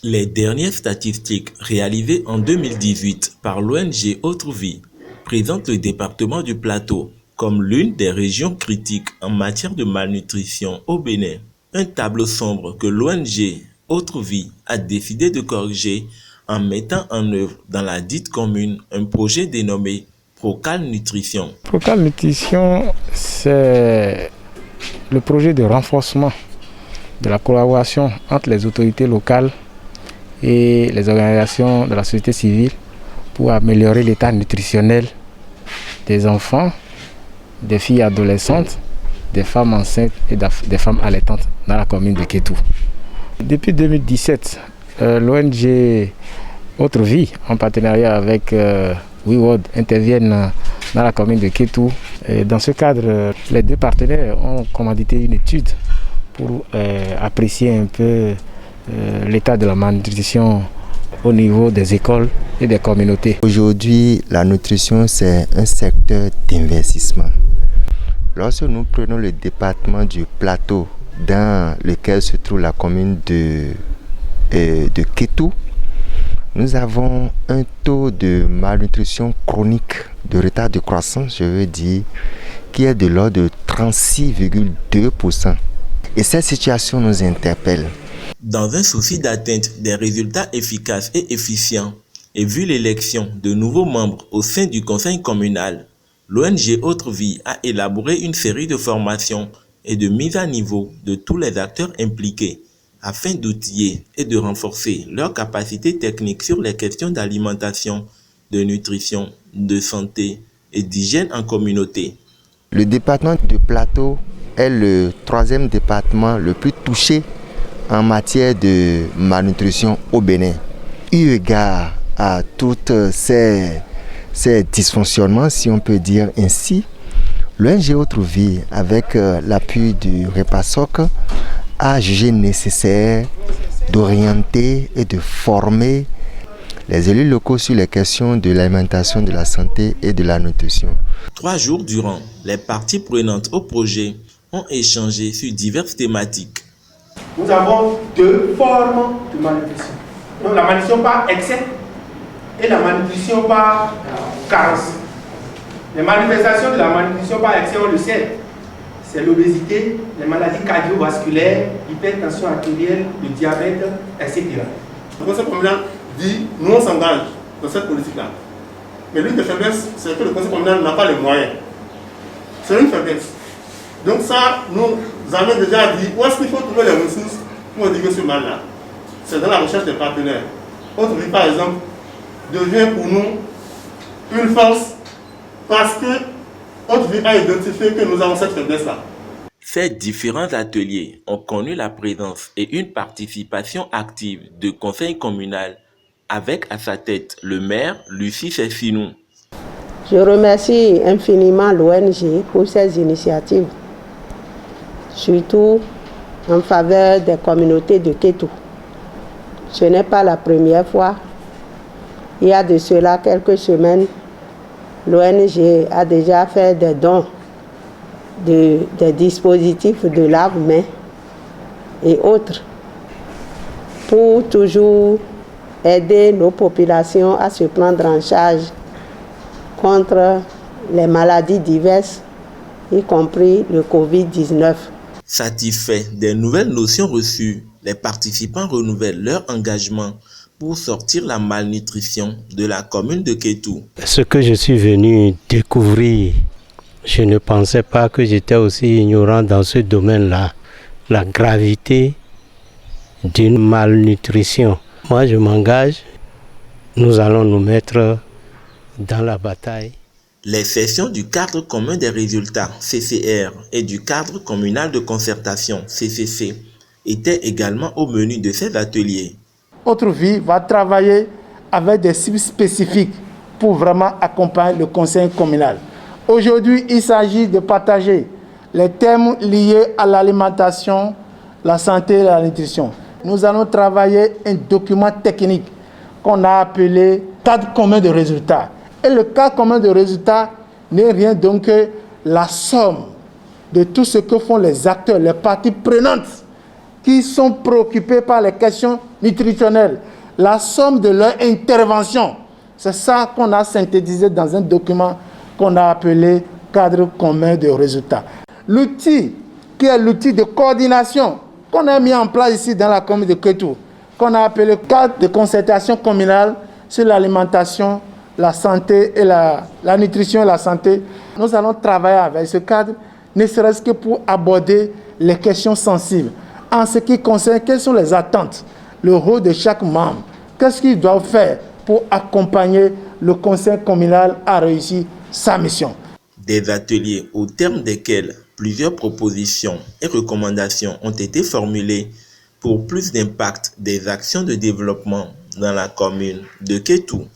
Les dernières statistiques réalisées en 2018 par l'ONG Autre Vie présentent le département du Plateau comme l'une des régions critiques en matière de malnutrition au Bénin. Un tableau sombre que l'ONG Autre Vie a décidé de corriger en mettant en œuvre dans la dite commune un projet dénommé Procal Nutrition. Procal Nutrition, c'est le projet de renforcement de la collaboration entre les autorités locales et les organisations de la société civile pour améliorer l'état nutritionnel des enfants, des filles adolescentes, des femmes enceintes et des femmes allaitantes dans la commune de Kétou. Depuis 2017, l'ONG Autre Vie, en partenariat avec WeWorld, interviennent dans la commune de Kétou. Et dans ce cadre, les deux partenaires ont commandité une étude pour apprécier un peu l'état de la malnutrition au niveau des écoles et des communautés. Aujourd'hui, la nutrition, c'est un secteur d'investissement. Lorsque nous prenons le département du Plateau, dans lequel se trouve la commune de Kétou, nous avons un taux de malnutrition chronique, de retard de croissance, je veux dire, qui est de l'ordre de 36,2%. Et cette situation nous interpelle. Dans un souci d'atteinte des résultats efficaces et efficients, et vu l'élection de nouveaux membres au sein du conseil communal, l'ONG Autre Vie a élaboré une série de formations et de mise à niveau de tous les acteurs impliqués afin d'outiller et de renforcer leurs capacités techniques sur les questions d'alimentation, de nutrition, de santé et d'hygiène en communauté. Le département du Plateau est le troisième département le plus touché en matière de malnutrition au Bénin. Eu égard à toutes ces dysfonctionnements, si on peut dire ainsi, l'ONG Autre Vie, avec l'appui du REPASOC, a jugé nécessaire d'orienter et de former les élus locaux sur les questions de l'alimentation, de la santé et de la nutrition. 3 jours durant, les parties prenantes au projet ont échangé sur diverses thématiques. Nous avons 2 formes de malnutrition. Donc la malnutrition par excès et la malnutrition par carence. Les manifestations de la malnutrition par excès, on le sait, c'est l'obésité, les maladies cardiovasculaires, l'hypertension artérielle, le diabète, etc. Le conseil communal dit, nous on s'engage dans cette politique-là. Mais l'une des faiblesses, c'est que le conseil communal n'a pas les moyens. C'est une faiblesse. Donc ça, nous avons déjà dit, où est-ce qu'il faut trouver les ressources pour endiguer ce mal-là? C'est dans la recherche des partenaires. Autre Vie, par exemple, devient pour nous une force parce que Autre Vie a identifié que nous avons cette faiblesse-là. Ces différents ateliers ont connu la présence et une participation active du conseil communal avec à sa tête le maire Lucie Cessinou. Je remercie infiniment l'ONG pour ses initiatives, surtout en faveur des communautés de Kétou. Ce n'est pas la première fois. Il y a de cela quelques semaines, l'ONG a déjà fait des dons des dispositifs de lave-mains et autres pour toujours aider nos populations à se prendre en charge contre les maladies diverses, y compris le Covid-19. Satisfaits des nouvelles notions reçues, les participants renouvellent leur engagement pour sortir la malnutrition de la commune de Kétou. Ce que je suis venu découvrir, je ne pensais pas que j'étais aussi ignorant dans ce domaine-là. La gravité d'une malnutrition. Moi, je m'engage. Nous allons nous mettre dans la bataille. Les sessions du cadre commun des résultats CCR et du cadre communal de concertation CCC étaient également au menu de ces ateliers. Autre Vie va travailler avec des cibles spécifiques pour vraiment accompagner le conseil communal. Aujourd'hui, il s'agit de partager les thèmes liés à l'alimentation, la santé et la nutrition. Nous allons travailler un document technique qu'on a appelé cadre commun de résultats. Et le cadre commun de résultats n'est rien donc que la somme de tout ce que font les acteurs, les parties prenantes qui sont préoccupés par les questions nutritionnelles, la somme de leur intervention. C'est ça qu'on a synthétisé dans un document qu'on a appelé cadre commun de résultats. L'outil, qui est l'outil de coordination qu'on a mis en place ici dans la commune de Kétou, qu'on a appelé cadre de concertation communale sur l'alimentation, la santé et la nutrition et la santé. Nous allons travailler avec ce cadre, ne serait-ce que pour aborder les questions sensibles. En ce qui concerne quelles sont les attentes, le rôle de chaque membre, qu'est-ce qu'il doit faire pour accompagner le conseil communal à réussir sa mission. Des ateliers au terme desquels plusieurs propositions et recommandations ont été formulées pour plus d'impact des actions de développement dans la commune de Kétou.